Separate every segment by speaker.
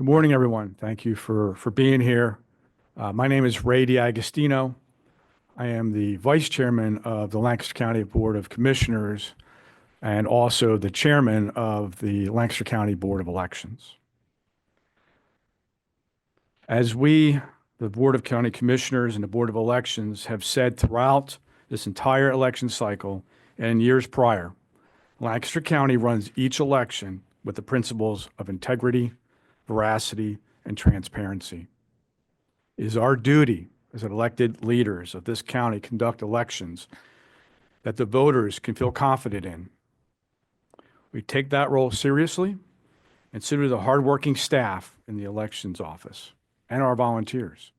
Speaker 1: Good morning, everyone. Thank you for being here. My name is Ray DiAgostino. I am the Vice Chairman of the Lancaster County Board of Commissioners and also the Chairman of the Lancaster County Board of Elections. As we, the Board of County Commissioners and the Board of Elections, have said throughout this entire election cycle and years prior, Lancaster County runs each election with the principles of integrity, veracity, and transparency. It is our duty as elected leaders of this county conduct elections that the voters can feel confident in. We take that role seriously and so do the hardworking staff in the elections office and our volunteers.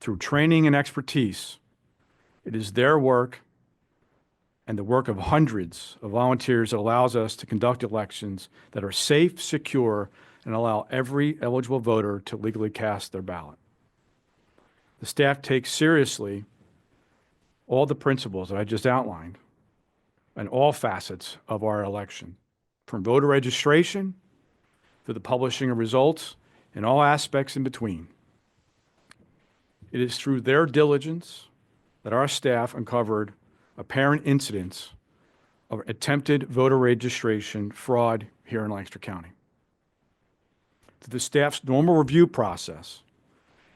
Speaker 1: Through training and expertise, it is their work and the work of hundreds of volunteers that allows us to conduct elections that are safe, secure, and allow every eligible voter to legally cast their ballot. The staff takes seriously all the principles that I just outlined and all facets of our election, from voter registration to the publishing of results and all aspects in between. It is through their diligence that our staff uncovered apparent incidents of attempted voter registration fraud here in Lancaster County. Through the staff's normal review process,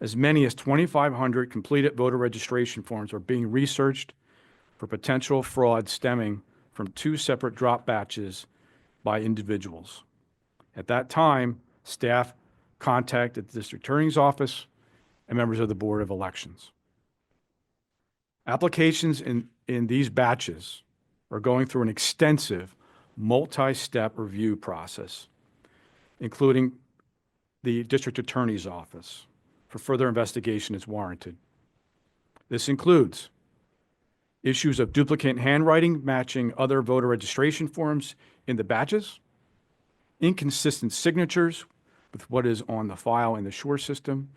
Speaker 1: as many as 2,500 completed voter registration forms are being researched for potential fraud stemming from 2 separate drop batches by individuals. At that time, staff contacted the district attorney's office and members of the Board of Elections. Applications in these batches are going through an extensive multi-step review process, including the district attorney's office for further investigation as warranted. This includes issues of duplicate handwriting matching other voter registration forms in the batches, inconsistent signatures with what is on the file in the SURE system,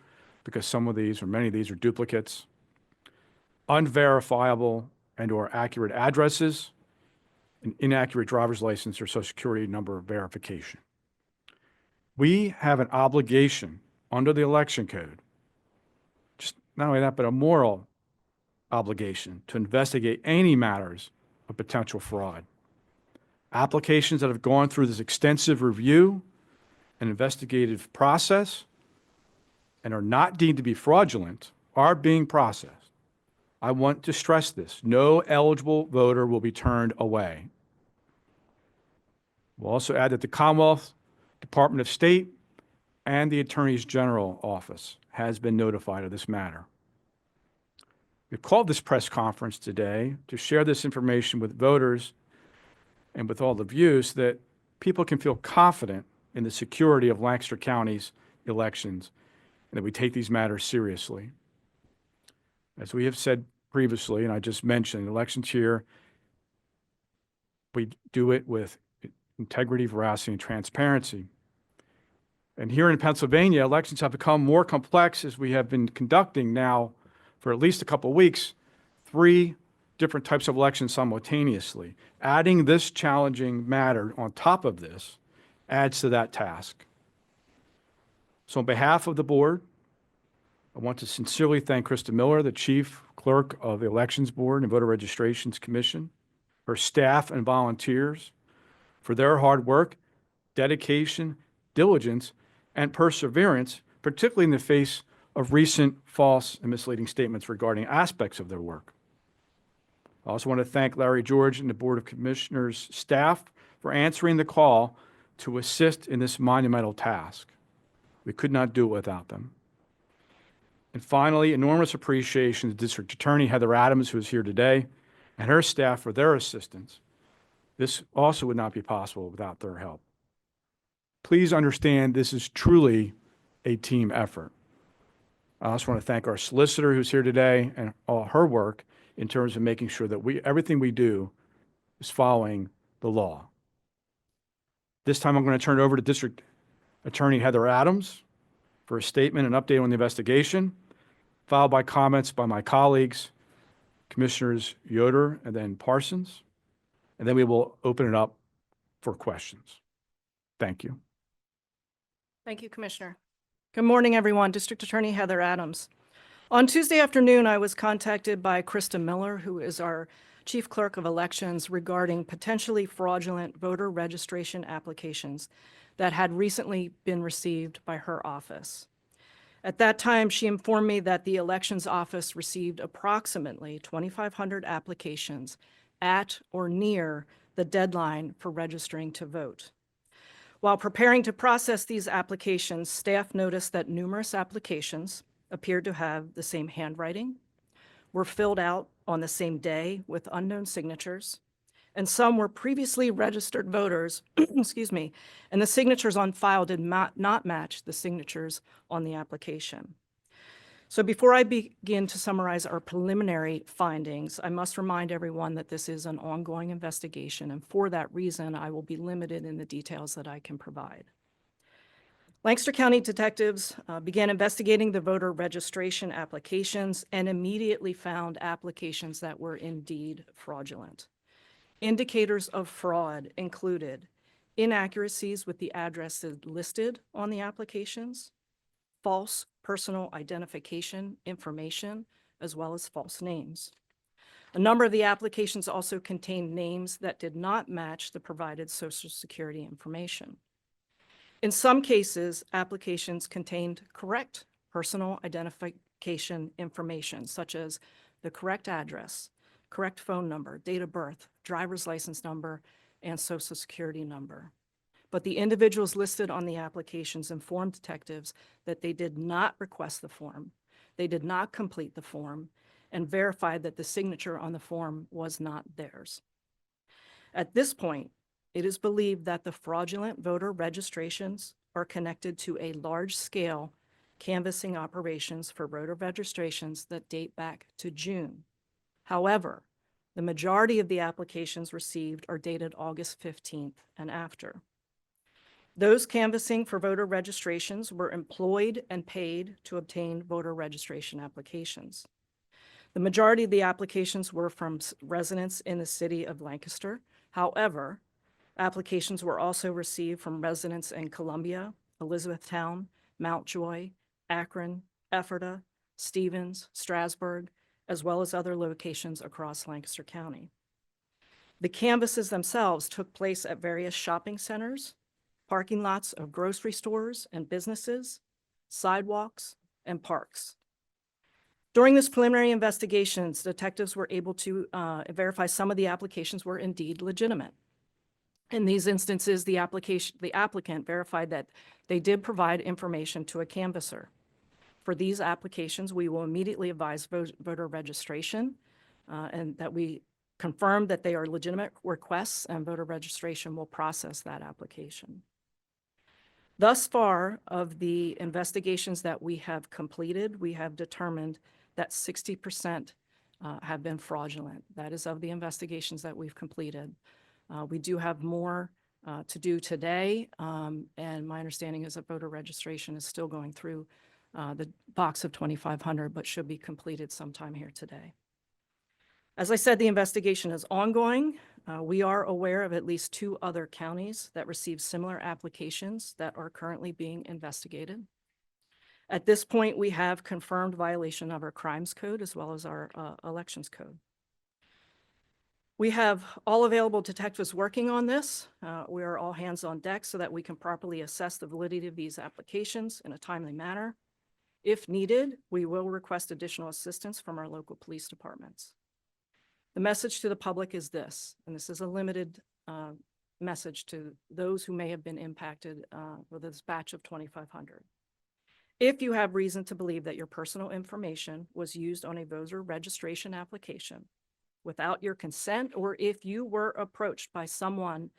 Speaker 1: because some of these or many of these are duplicates, unverifiable and/or accurate addresses, an inaccurate driver's license or social security number verification. We have an obligation under the election code, just not only that, but a moral obligation to investigate any matters of potential fraud. Applications that have gone through this extensive review and investigative process and are not deemed to be fraudulent are being processed. I want to stress this. No eligible voter will be turned away. We'll also add that the Commonwealth Department of State and the Attorney General Office has been notified of this matter. We've called this press conference today to share this information with voters and with all of you so that people can feel confident in the security of Lancaster County's elections and that we take these matters seriously. As we have said previously, and I just mentioned, elections here, we do it with integrity, veracity, and transparency. And here in Pennsylvania, elections have become more complex as we have been conducting now for at least a couple of weeks, 3 different types of elections simultaneously. Adding this challenging matter on top of this adds to that task. So on behalf of the board, I want to sincerely thank Krista Miller, the Chief Clerk of the Elections Board and Voter Registrations Commission, her staff and volunteers for their hard work, dedication, diligence, and perseverance, particularly in the face of recent false and misleading statements regarding aspects of their work. I also want to thank Larry George and the Board of Commissioners staff for answering the call to assist in this monumental task. We could not do it without them. And finally, enormous appreciation to District Attorney Heather Adams, who is here today, and her staff for their assistance. This also would not be possible without their help. Please understand this is truly a team effort. I also want to thank our solicitor who's here today and all her work in terms of making sure that everything we do is following the law. This time I'm going to turn it over to District Attorney Heather Adams for a statement and update on the investigation, followed by comments by my colleagues, Commissioners Yoder and then Parsons, and then we will open it up for questions. Thank you.
Speaker 2: Thank you, Commissioner. Good morning, everyone. District Attorney Heather Adams. On Tuesday afternoon, I was contacted by Krista Miller, who is our Chief Clerk of Elections, regarding potentially fraudulent voter registration applications that had recently been received by her office. At that time, she informed me that the Elections Office received approximately 2,500 applications at or near the deadline for registering to vote. While preparing to process these applications, staff noticed that numerous applications appeared to have the same handwriting, were filled out on the same day with unknown signatures, and some were previously registered voters, excuse me, and the signatures on file did not match the signatures on the application. So before I begin to summarize our preliminary findings, I must remind everyone that this is an ongoing investigation, and for that reason, I will be limited in the details that I can provide. Lancaster County detectives began investigating the voter registration applications and immediately found applications that were indeed fraudulent. Indicators of fraud included inaccuracies with the addresses listed on the applications, false personal identification information, as well as false names. A number of the applications also contained names that did not match the provided Social Security information. In some cases, applications contained correct personal identification information, such as the correct address, correct phone number, date of birth, driver's license number, and Social Security number. But the individuals listed on the applications informed detectives that they did not request the form, they did not complete the form, and verified that the signature on the form was not theirs. At this point, it is believed that the fraudulent voter registrations are connected to a large-scale canvassing operations for voter registrations that date back to June. However, the majority of the applications received are dated August 15th and after. Those canvassing for voter registrations were employed and paid to obtain voter registration applications. The majority of the applications were from residents in the city of Lancaster. However, applications were also received from residents in Columbia, Elizabethtown, Mountjoy, Akron, Ephrata, Stevens, Strasburg, as well as other locations across Lancaster County. The canvasses themselves took place at various shopping centers, parking lots of grocery stores and businesses, sidewalks, and parks. During this preliminary investigations, detectives were able to verify some of the applications were indeed legitimate. In these instances, the applicant verified that they did provide information to a canvasser. For these applications, we will immediately advise voter registration and that we confirm that they are legitimate requests, and voter registration will process that application. Thus far, of the investigations that we have completed, we have determined that 60% have been fraudulent. That is of the investigations that we've completed. We do have more to do today, and my understanding is that voter registration is still going through the box of 2,500, but should be completed sometime here today. As I said, the investigation is ongoing. We are aware of at least 2 other counties that received similar applications that are currently being investigated. At this point, we have confirmed violation of our crimes code as well as our elections code. We have all available detectives working on this. We are all hands on deck so that we can properly assess the validity of these applications in a timely manner. If needed, we will request additional assistance from our local police departments. The message to the public is this, and this is a limited message to those who may have been impacted with this batch of 2,500. If you have reason to believe that your personal information was used on a voter registration application without your consent, or if you were approached by someone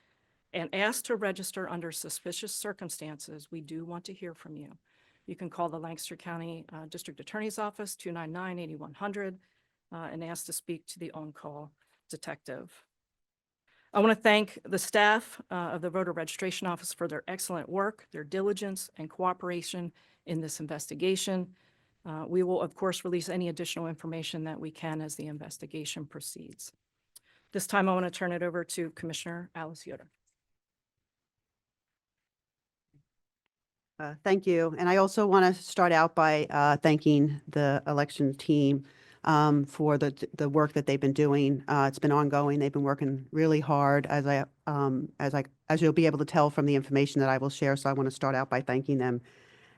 Speaker 2: and asked to register under suspicious circumstances, we do want to hear from you. You can call the Lancaster County District Attorney's Office, 299-8100, and ask to speak to the on-call detective. I want to thank the staff of the Voter Registration Office for their excellent work, their diligence, and cooperation in this investigation. We will, of course, release any additional information that we can as the investigation proceeds. This time, I want to turn it over to Commissioner Alice Yoder.
Speaker 3: Thank you. And I also want to start out by thanking the election team for the work that they've been doing. It's been ongoing. They've been working really hard, as you'll be able to tell from the information that I will share. So I want to start out by thanking them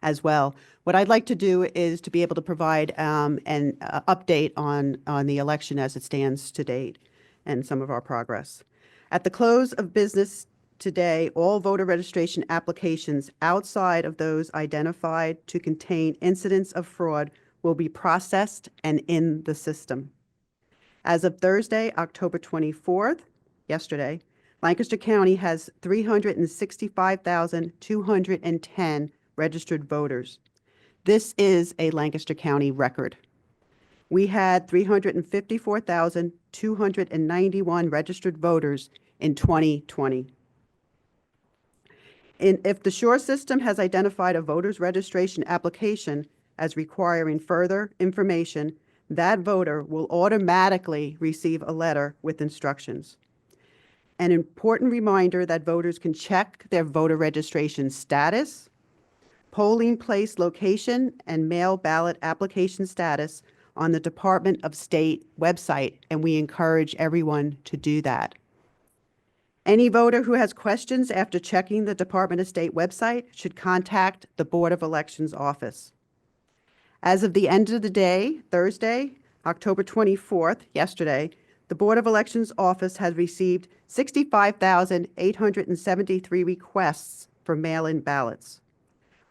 Speaker 3: as well. What I'd like to do is to be able to provide an update on the election as it stands to date and some of our progress. At the close of business today, all voter registration applications outside of those identified to contain incidents of fraud will be processed and in the system. As of Thursday, October 24th, yesterday, Lancaster County has 365,210 registered voters. This is a Lancaster County record. We had 354,291 registered voters in 2020. If the SURE system has identified a voter's registration application as requiring further information, that voter will automatically receive a letter with instructions. An important reminder that voters can check their voter registration status, polling place location, and mail ballot application status on the Department of State website, and we encourage everyone to do that. Any voter who has questions after checking the Department of State website should contact the Board of Elections office. As of the end of the day, Thursday, October 24th, yesterday, the Board of Elections office has received 65,873 requests for mail-in ballots.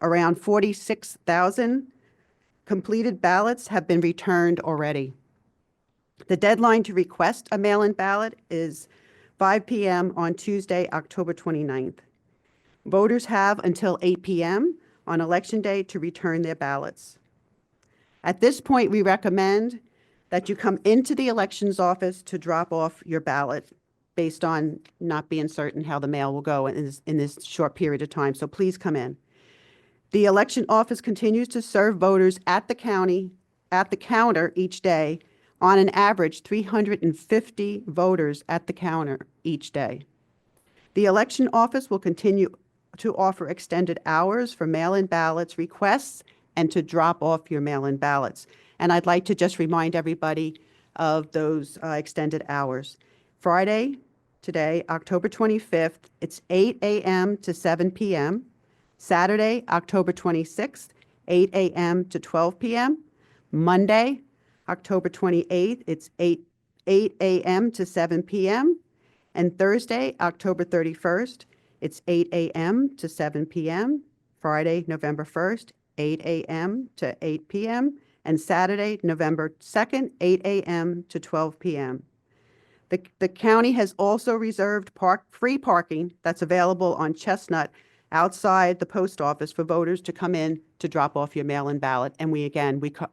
Speaker 3: Around 46,000 completed ballots have been returned already. The deadline to request a mail-in ballot is 5 p.m. on Tuesday, October 29th. Voters have until 8 p.m. on Election Day to return their ballots. At this point, we recommend that you come into the elections office to drop off your ballot based on not being certain how the mail will go in this short period of time, so please come in. The election office continues to serve voters at the counter each day, on an average 350 voters at the counter each day. The election office will continue to offer extended hours for mail-in ballots requests and to drop off your mail-in ballots. And I'd like to just remind everybody of those extended hours. Friday, today, October 25th, it's 8 a.m. to 7 p.m. Saturday, October 26th, 8 a.m. to 12 p.m. Monday, October 28th, it's 8 a.m. to 7 p.m. And Thursday, October 31st, it's 8 a.m. to 7 p.m. Friday, November 1st, 8 a.m. to 8 p.m. And Saturday, November 2nd, 8 a.m. to 12 p.m. The county has also reserved free parking that's available on Chestnut outside the post office for voters to come in to drop off your mail-in ballot. And we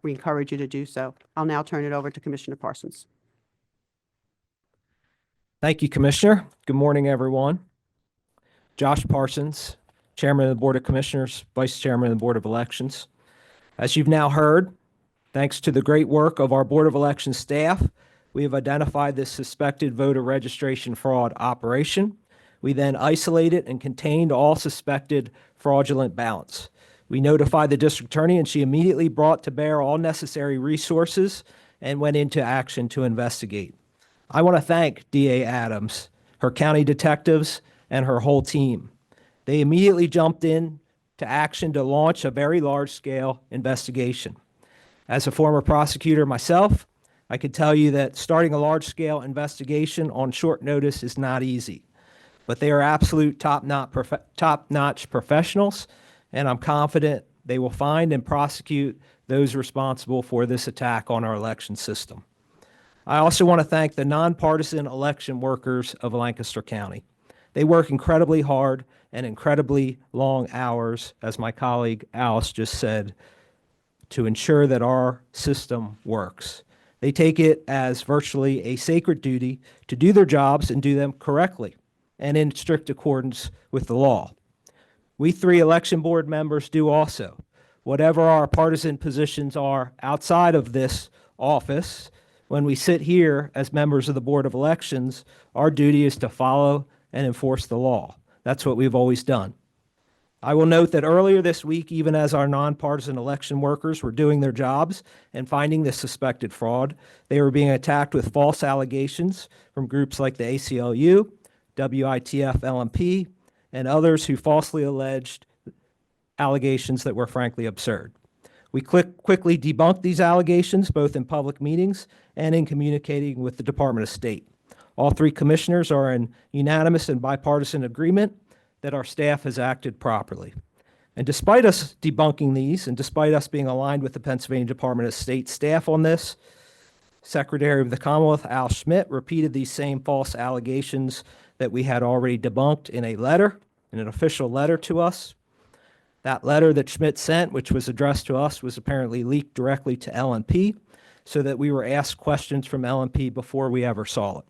Speaker 3: encourage you to do so. I'll now turn it over to Commissioner Parsons.
Speaker 4: Thank you, Commissioner. Good morning, everyone. Josh Parsons, Chairman of the Board of Commissioners, Vice Chairman of the Board of Elections. As you've now heard, thanks to the great work of our Board of Elections staff, we have identified this suspected voter registration fraud operation. We then isolated and contained all suspected fraudulent ballots. We notified the district attorney, and she immediately brought to bear all necessary resources and went into action to investigate. I want to thank DA Adams, her county detectives, and her whole team. They immediately jumped in to action to launch a very large-scale investigation. As a former prosecutor myself, I could tell you that starting a large-scale investigation on short notice is not easy. But they are absolute top-notch professionals, and I'm confident they will find and prosecute those responsible for this attack on our election system. I also want to thank the nonpartisan election workers of Lancaster County. They work incredibly hard and incredibly long hours, as my colleague Alice just said, to ensure that our system works. They take it as virtually a sacred duty to do their jobs and do them correctly and in strict accordance with the law. We three election board members do also. Whatever our partisan positions are outside of this office, when we sit here as members of the Board of Elections, our duty is to follow and enforce the law. That's what we've always done. I will note that earlier this week, even as our nonpartisan election workers were doing their jobs and finding the suspected fraud, they were being attacked with false allegations from groups like the ACLU, WITF LMP, and others who falsely alleged allegations that were frankly absurd. We quickly debunked these allegations, both in public meetings and in communicating with the Department of State. All three commissioners are in unanimous and bipartisan agreement that our staff has acted properly. And despite us debunking these, and despite us being aligned with the Pennsylvania Department of State staff on this, Secretary of the Commonwealth Al Schmidt repeated these same false allegations that we had already debunked in a letter, in an official letter to us. That letter that Schmidt sent, which was addressed to us, was apparently leaked directly to LNP so that we were asked questions from LNP before we ever saw it.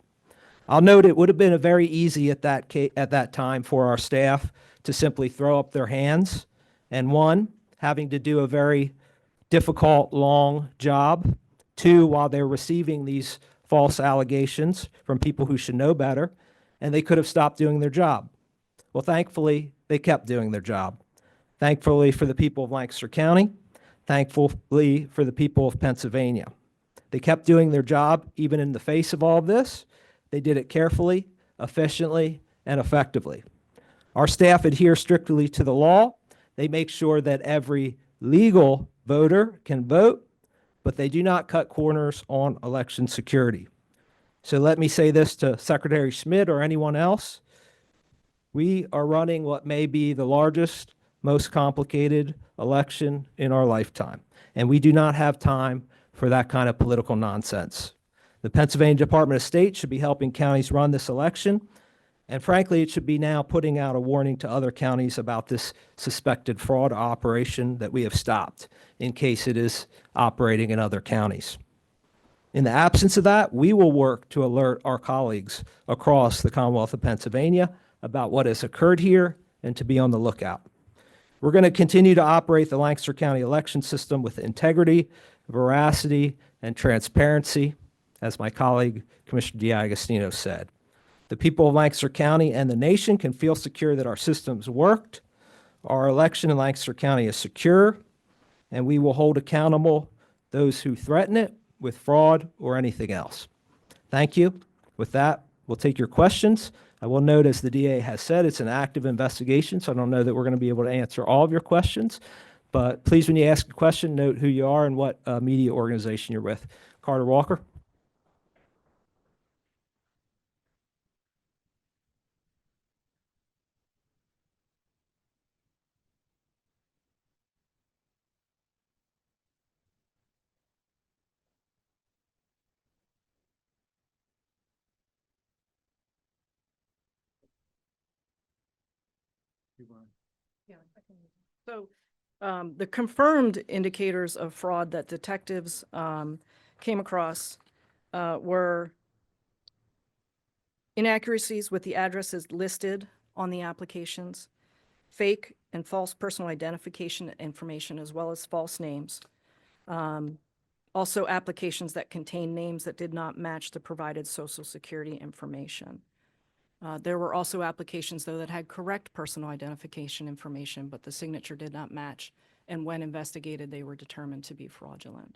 Speaker 4: I'll note it would have been very easy at that time for our staff to simply throw up their hands and, one, having to do a very difficult, long job. Two, while they're receiving these false allegations from people who should know better, and they could have stopped doing their job. Well, thankfully, they kept doing their job. Thankfully for the people of Lancaster County, thankfully for the people of Pennsylvania. They kept doing their job even in the face of all of this. They did it carefully, efficiently, and effectively. Our staff adhere strictly to the law. They make sure that every legal voter can vote, but they do not cut corners on election security. So let me say this to Secretary Schmidt or anyone else. We are running what may be the largest, most complicated election in our lifetime, and we do not have time for that kind of political nonsense. The Pennsylvania Department of State should be helping counties run this election, and frankly, it should be now putting out a warning to other counties about this suspected fraud operation that we have stopped in case it is operating in other counties. In the absence of that, we will work to alert our colleagues across the Commonwealth of Pennsylvania about what has occurred here and to be on the lookout. We're going to continue to operate the Lancaster County election system with integrity, veracity, and transparency, as my colleague, Commissioner D'Agostino said. The people of Lancaster County and the nation can feel secure that our systems worked. Our election in Lancaster County is secure, and we will hold accountable those who threaten it with fraud or anything else. Thank you. With that, we'll take your questions. I will note, as the DA has said, it's an active investigation, so I don't know that we're going to be able to answer all of your questions. But please, when you ask a question, note who you are and what media organization you're with. Carter Walker.
Speaker 2: So the confirmed indicators of fraud that detectives came across were inaccuracies with the addresses listed on the applications, fake and false personal identification information, as well as false names. Also applications that contained names that did not match the provided Social Security information. There were also applications, though, that had correct personal identification information, but the signature did not match. And when investigated, they were determined to be fraudulent.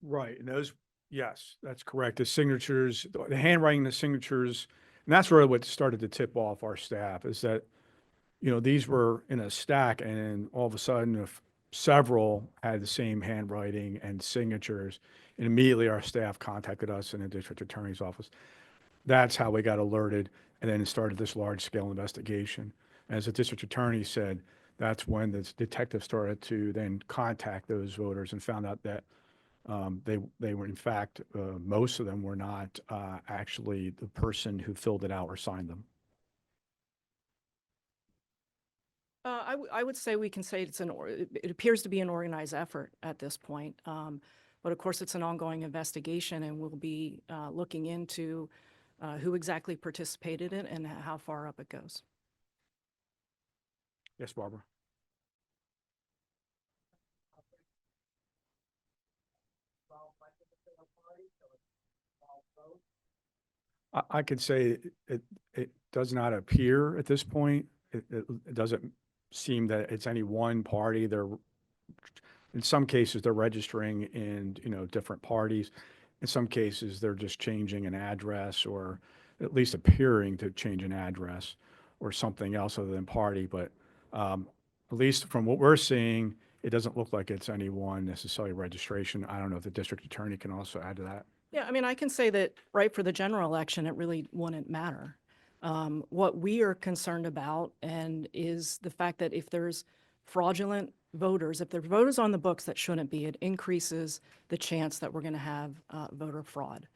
Speaker 1: Right, and those, yes, that's correct. The signatures, the handwriting, the signatures, and that's really what started to tip off our staff, is that, these were in a stack, and all of a sudden, if several had the same handwriting and signatures, and immediately our staff contacted us in the district attorney's office. That's how we got alerted, and then it started this large-scale investigation. As the district attorney said, that's when the detective started to then contact those voters and found out that they were, in fact, most of them were not actually the person who filled it out or signed them.
Speaker 2: I would say we can say it appears to be an organized effort at this point. But of course, it's an ongoing investigation, and we'll be looking into who exactly participated in it and how far up it goes.
Speaker 1: Yes, Barbara. I could say it does not appear at this point. It doesn't seem that it's any one party. In some cases, they're registering in, different parties. In some cases, they're just changing an address or at least appearing to change an address or something else other than party. But at least from what we're seeing, it doesn't look like it's any one necessarily registration. I don't know if the district attorney can also add to that.
Speaker 2: Yeah, I mean, I can say that, right, for the general election, it really wouldn't matter. What we are concerned about and is the fact that if there's fraudulent voters, if there are voters on the books that shouldn't be, it increases the chance that we're going to have voter fraud.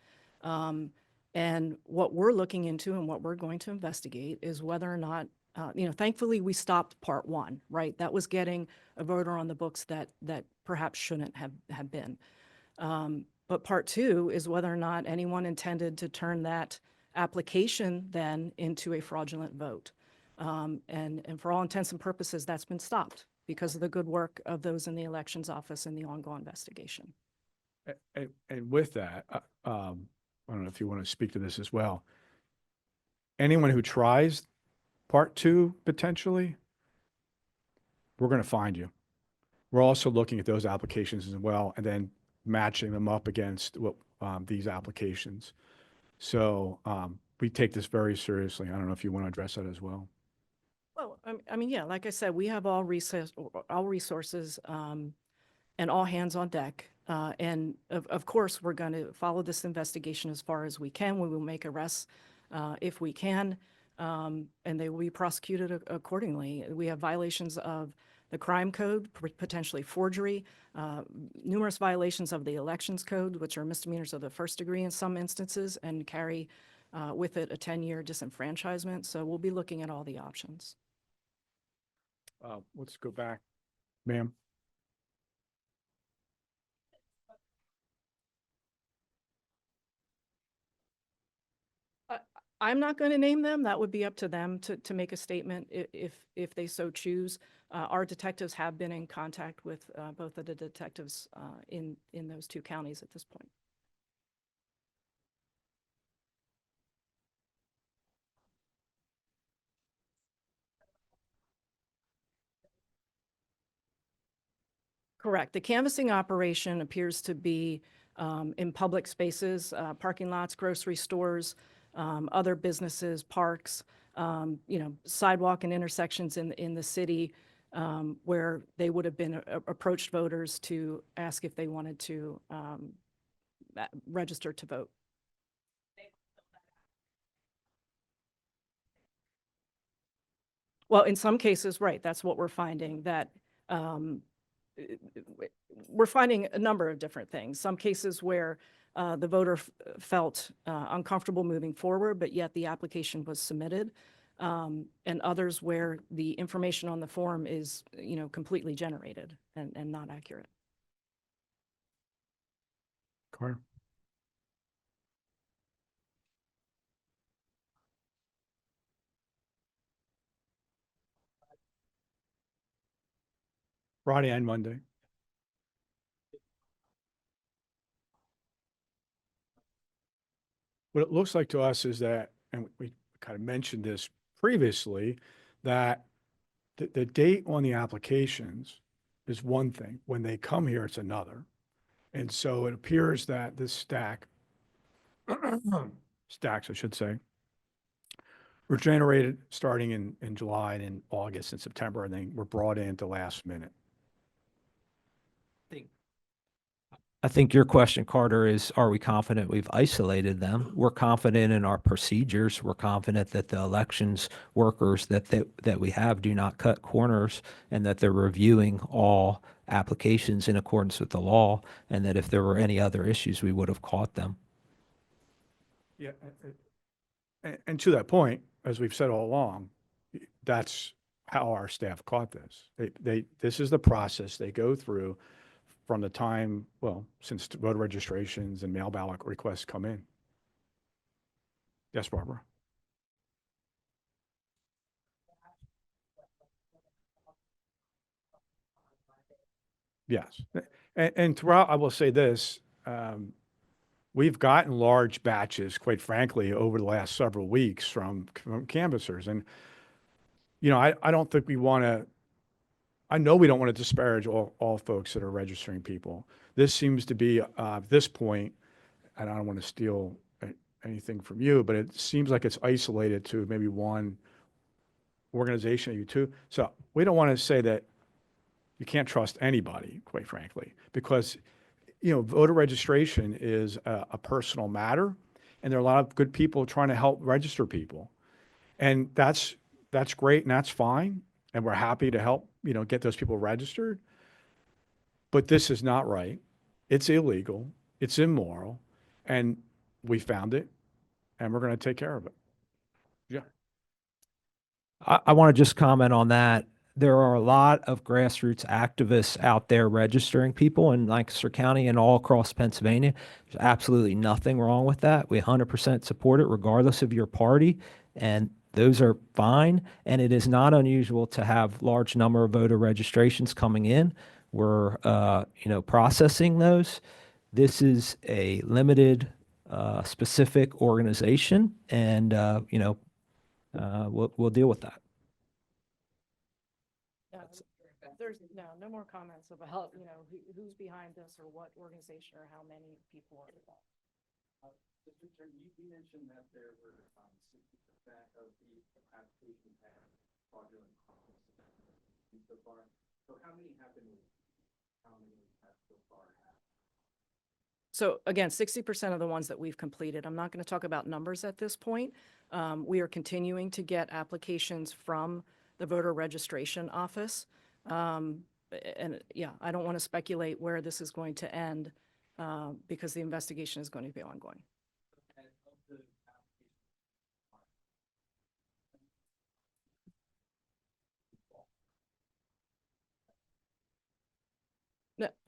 Speaker 2: And what we're looking into and what we're going to investigate is whether or not, thankfully we stopped part one, right? That was getting a voter on the books that perhaps shouldn't have been. But part two is whether or not anyone intended to turn that application then into a fraudulent vote. And for all intents and purposes, that's been stopped because of the good work of those in the elections office and the ongoing investigation.
Speaker 1: And with that, I don't know if you want to speak to this as well. Anyone who tries part two, potentially, we're going to find you. We're also looking at those applications as well, and then matching them up against what these applications. So we take this very seriously. I don't know if you want to address that as well.
Speaker 2: Well, I mean, yeah, like I said, we have all resources and all hands on deck. And of course, we're going to follow this investigation as far as we can. We will make arrests if we can, and they will be prosecuted accordingly. We have violations of the crime code, potentially forgery, numerous violations of the elections code, which are misdemeanors of the first degree in some instances and carry with it a 10-year disenfranchisement. So we'll be looking at all the options.
Speaker 1: Let's go back, ma'am.
Speaker 2: I'm not going to name them. That would be up to them to make a statement if they so choose. Our detectives have been in contact with both of the detectives in those two counties at this point. Correct. The canvassing operation appears to be in public spaces, parking lots, grocery stores, other businesses, parks, sidewalk and intersections in the city where they would have been approached voters to ask if they wanted to register to vote. Well, in some cases, right, that's what we're finding, that we're finding a number of different things. Some cases where the voter felt uncomfortable moving forward, but yet the application was submitted, and others where the information on the form is, completely generated and not accurate.
Speaker 1: Carter. Friday and Monday. What it looks like to us is that, and we kind of mentioned this previously, that the date on the applications is one thing. When they come here, it's another. And so it appears that this stacks, I should say, were generated starting in July and in August and September, and then were brought in at the last minute.
Speaker 4: I think your question, Carter, is, are we confident we've isolated them? We're confident in our procedures. We're confident that the elections workers that we have do not cut corners, and that they're reviewing all applications in accordance with the law, and that if there were any other issues, we would have caught them.
Speaker 1: Yeah. And to that point, as we've said all along, that's how our staff caught this. This is the process they go through from the time, since voter registrations and mail ballot requests come in. Yes, Barbara. Yes. And throughout, I will say this, we've gotten large batches, quite frankly, over the last several weeks from canvassers. And, I don't think we want to, I know we don't want to disparage all folks that are registering people. This seems to be, at this point, and I don't want to steal anything from you, but it seems like it's isolated to maybe one organization, maybe two. So we don't want to say that you can't trust anybody, quite frankly, because voter registration is a personal matter, and there are a lot of good people trying to help register people, and that's great and that's fine, and we're happy to help get those people registered. But this is not right. It's illegal. It's immoral, and we found it, and we're going to take care of it. Yeah.
Speaker 4: I want to just comment on that. There are a lot of grassroots activists out there registering people in Lancaster County and all across Pennsylvania. There's absolutely nothing wrong with that. We 100% support it regardless of your party, and those are fine. And it is not unusual to have large number of voter registrations coming in. We're processing those. This is a limited specific organization, and we'll deal with that.
Speaker 2: There's no more comments about, who's behind this or what organization or how many people are involved.
Speaker 5: You mentioned that there were 60% of the applications had fraudulent content so far. So how many have been released? How many have so far had?
Speaker 2: So again, 60% of the ones that we've completed. I'm not going to talk about numbers at this point. We are continuing to get applications from the voter registration office. And yeah, I don't want to speculate where this is going to end because the investigation is going to be ongoing.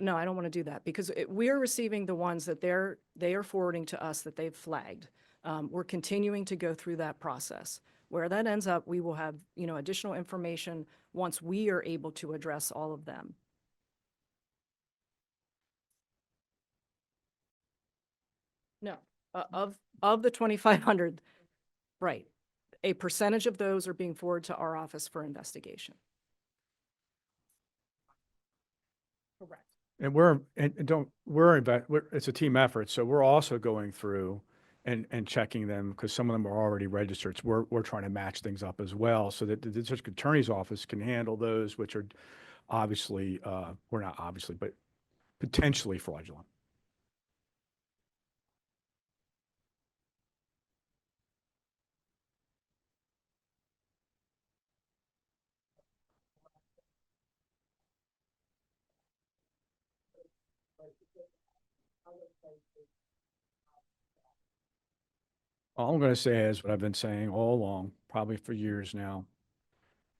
Speaker 2: No, I don't want to do that because we're receiving the ones that they are forwarding to us that they've flagged. We're continuing to go through that process. Where that ends up, we will have, additional information once we are able to address all of them. No, of the 2,500, right. A percentage of those are being forwarded to our office for investigation. Correct.
Speaker 1: And it's a team effort. So we're also going through and checking them because some of them are already registered. So we're trying to match things up as well so that the district attorney's office can handle those, which are obviously, or not obviously, but potentially fraudulent. All I'm going to say is what I've been saying all along, probably for years now,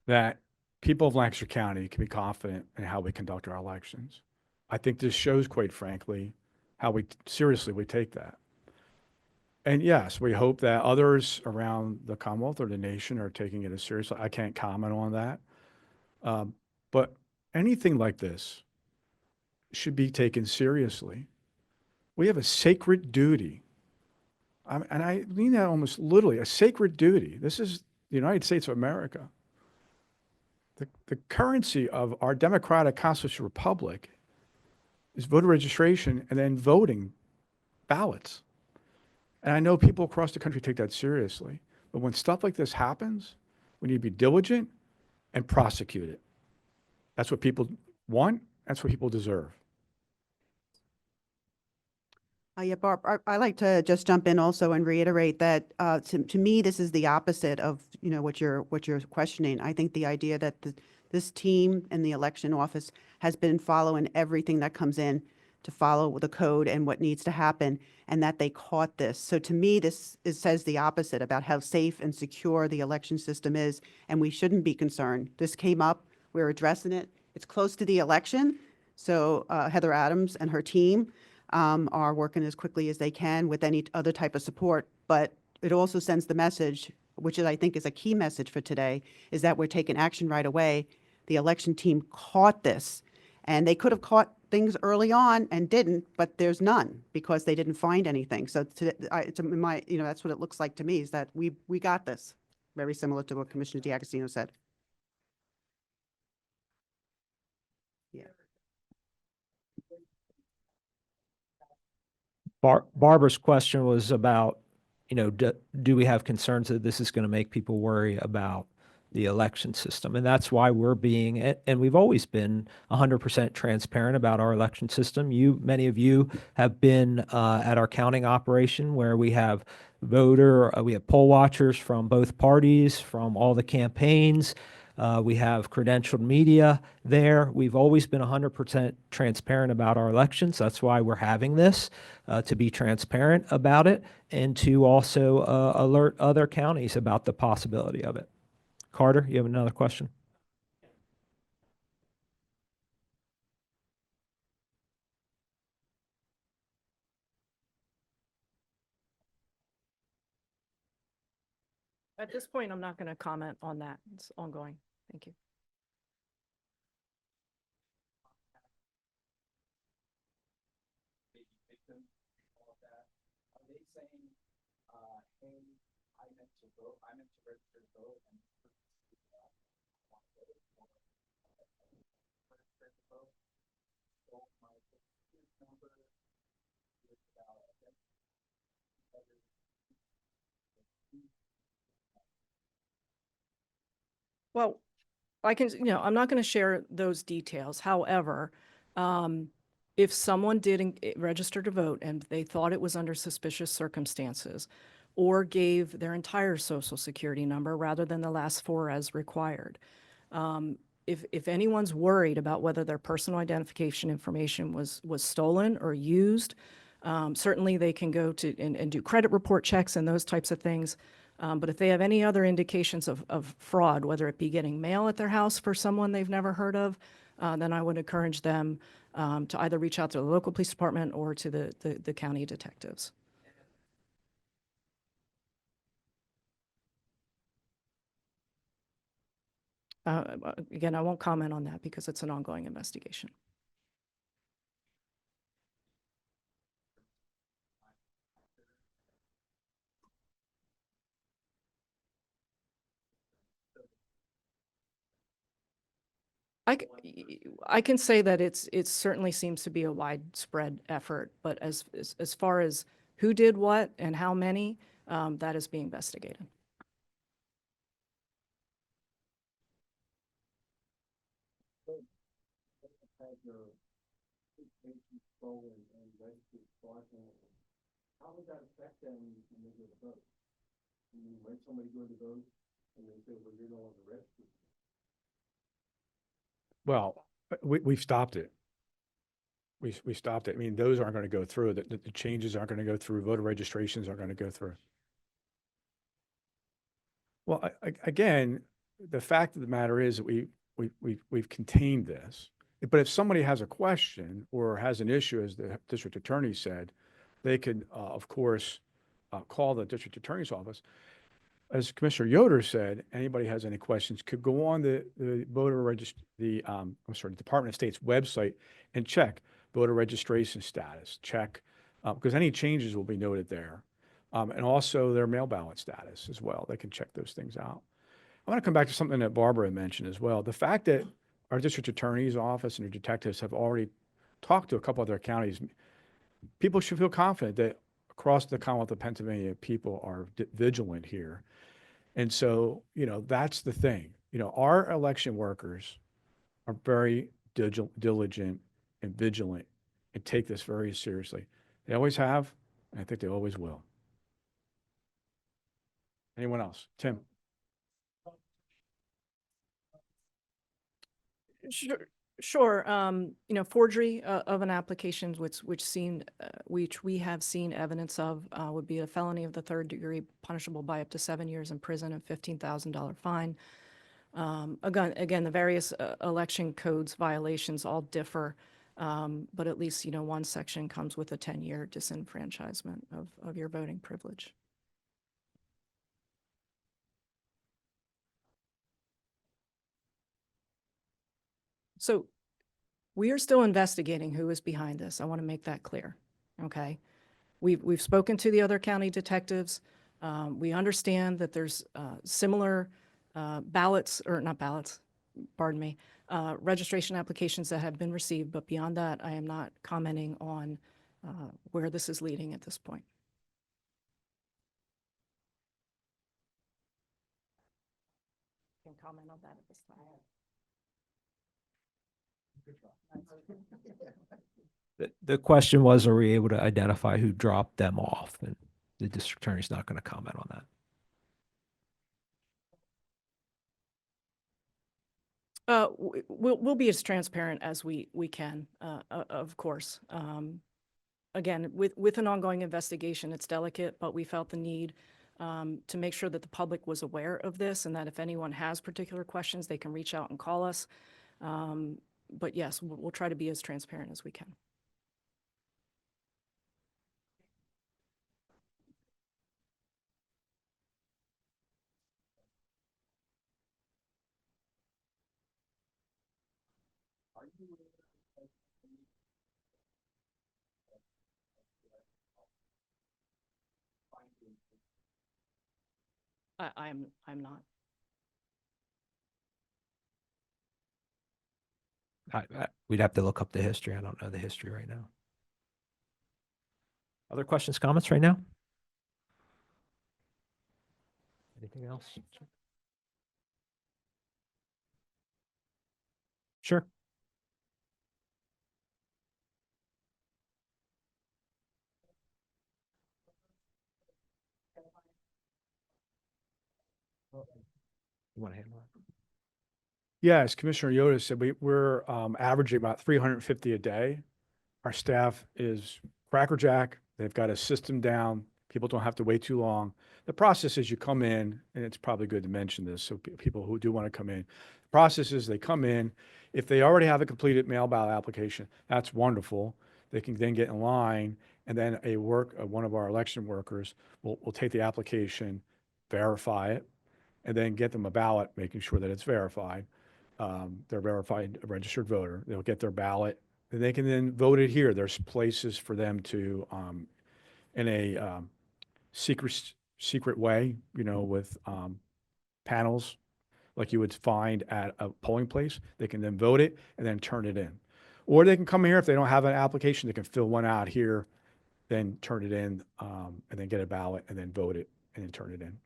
Speaker 1: that people of Lancaster County can be confident in how we conduct our elections. I think this shows, quite frankly, how seriously we take that. And yes, we hope that others around the Commonwealth or the nation are taking it as seriously. I can't comment on that. But anything like this should be taken seriously. We have a sacred duty. And I mean that almost literally, a sacred duty. This is the United States of America. The currency of our democratic constitutional republic is voter registration and then voting ballots. And I know people across the country take that seriously. But when stuff like this happens, we need to be diligent and prosecute it. That's what people want. That's what people deserve.
Speaker 3: Yeah, Barb, I like to just jump in also and reiterate that to me, this is the opposite of, what you're questioning. I think the idea that this team and the election office has been following everything that comes in to follow the code and what needs to happen, and that they caught this. So to me, says the opposite about how safe and secure the election system is, and we shouldn't be concerned. This came up, we're addressing it. It's close to the election, so Heather Adams and her team are working as quickly as they can with any other type of support. But it also sends the message, which I think is a key message for today, is that we're taking action right away. The election team caught this, and they could have caught things early on and didn't, but there's none because they didn't find anything. So to my, that's what it looks like to me, is that we got this. Very similar to what Commissioner D'Agostino said. Yeah.
Speaker 4: Barbara's question was about, do we have concerns that this is going to make people worry about the election system? And that's why we're being, and we've always been 100% transparent about our election system. Many of you have been at our counting operation where we have we have poll watchers from both parties, from all the campaigns. We have credentialed media there. We've always been 100% transparent about our elections. That's why we're having this, to be transparent about it and to also alert other counties about the possibility of it. Carter, you have another question?
Speaker 2: At this point, I'm not going to comment on that. It's ongoing. Thank you.
Speaker 5: Maybe victim, all of that. Are they saying, hey, I meant to vote, I meant to register to vote, and
Speaker 2: Well, I'm not going to share those details. However, if someone did register to vote and they thought it was under suspicious circumstances or gave their entire social security number rather than the last four as required, if anyone's worried about whether their personal identification information was stolen or used, certainly they can go to and do credit report checks and those types of things. But if they have any other indications of fraud, whether it be getting mail at their house for someone they've never heard of, then I would encourage them to either reach out to the local police department or to the county detectives. Again, I won't comment on that because it's an ongoing investigation. I can say that it certainly seems to be a widespread effort, but as far as who did what and how many, that is being investigated.
Speaker 5: how would that affect them when they go to vote? I mean, when somebody go to vote and they say, well, you're no longer registered.
Speaker 1: Well, we've stopped it. We stopped it. I mean, those aren't going to go through. The changes aren't going to go through. Voter registrations aren't going to go through. Well, again, the fact of the matter is that we've contained this. But if somebody has a question or has an issue, as the district attorney said, they could, of course, call the district attorney's office. As Commissioner Yoder said, anybody has any questions could go on the Department of State's website and check voter registration status, check, because any changes will be noted there. And also their mail ballot status as well. They can check those things out. I want to come back to something that Barbara mentioned as well. The fact that our district attorney's office and their detectives have already talked to a couple other counties, people should feel confident that across the Commonwealth of Pennsylvania, people are vigilant here. And so, that's the thing. Our election workers are very diligent and vigilant and take this very seriously. They always have, and I think they always will. Anyone else? Tim?
Speaker 2: Sure. Forgery of an application, which we have seen evidence of, would be a felony of the third degree, punishable by up to 7 years in prison and $15,000 fine. Again, the various election codes violations all differ, but at least one section comes with a 10-year disenfranchisement of your voting privilege. So We are still investigating who is behind this. I want to make that clear, okay? We've spoken to the other county detectives. We understand that there's similar ballots, or not ballots, pardon me, registration applications that have been received, but beyond that, I am not commenting on where this is leading at this point. Can comment on that at this time.
Speaker 4: The question was, are we able to identify who dropped them off? And the district attorney's not going to comment on that.
Speaker 2: We'll be as transparent as we can, of course. Again, with an ongoing investigation, it's delicate, but we felt the need to make sure that the public was aware of this, and that if anyone has particular questions, they can reach out and call us. But yes, we'll try to be as transparent as we can. I'm not.
Speaker 4: We'd have to look up the history. I don't know the history right now. Other questions, comments right now? Anything else? Sure. You want to handle it?
Speaker 1: Yeah, as Commissioner Yoder said, we're averaging about 350 a day. Our staff is crackerjack. They've got a system down. People don't have to wait too long. The process is you come in, and it's probably good to mention this, so people who do want to come in. The process is they come in. If they already have a completed mail ballot application, that's wonderful. They can then get in line, and then one of our election workers will take the application, verify it, and then get them a ballot, making sure that it's verified. They're verified a registered voter. They'll get their ballot, and they can then vote it here. There's places for them to, in a secret way, with panels like you would find at a polling place. They can then vote it and then turn it in. Or they can come here if they don't have an application. They can fill one out here, then turn it in, and then get a ballot and then vote it and then turn it in.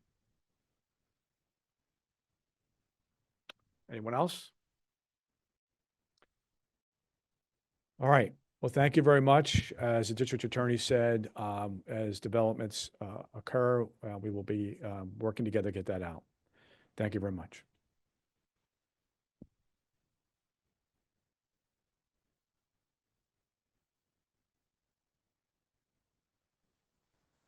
Speaker 1: Anyone else? All right. Well, thank you very much. As the district attorney said, as developments occur, we will be working together to get that out. Thank you very much.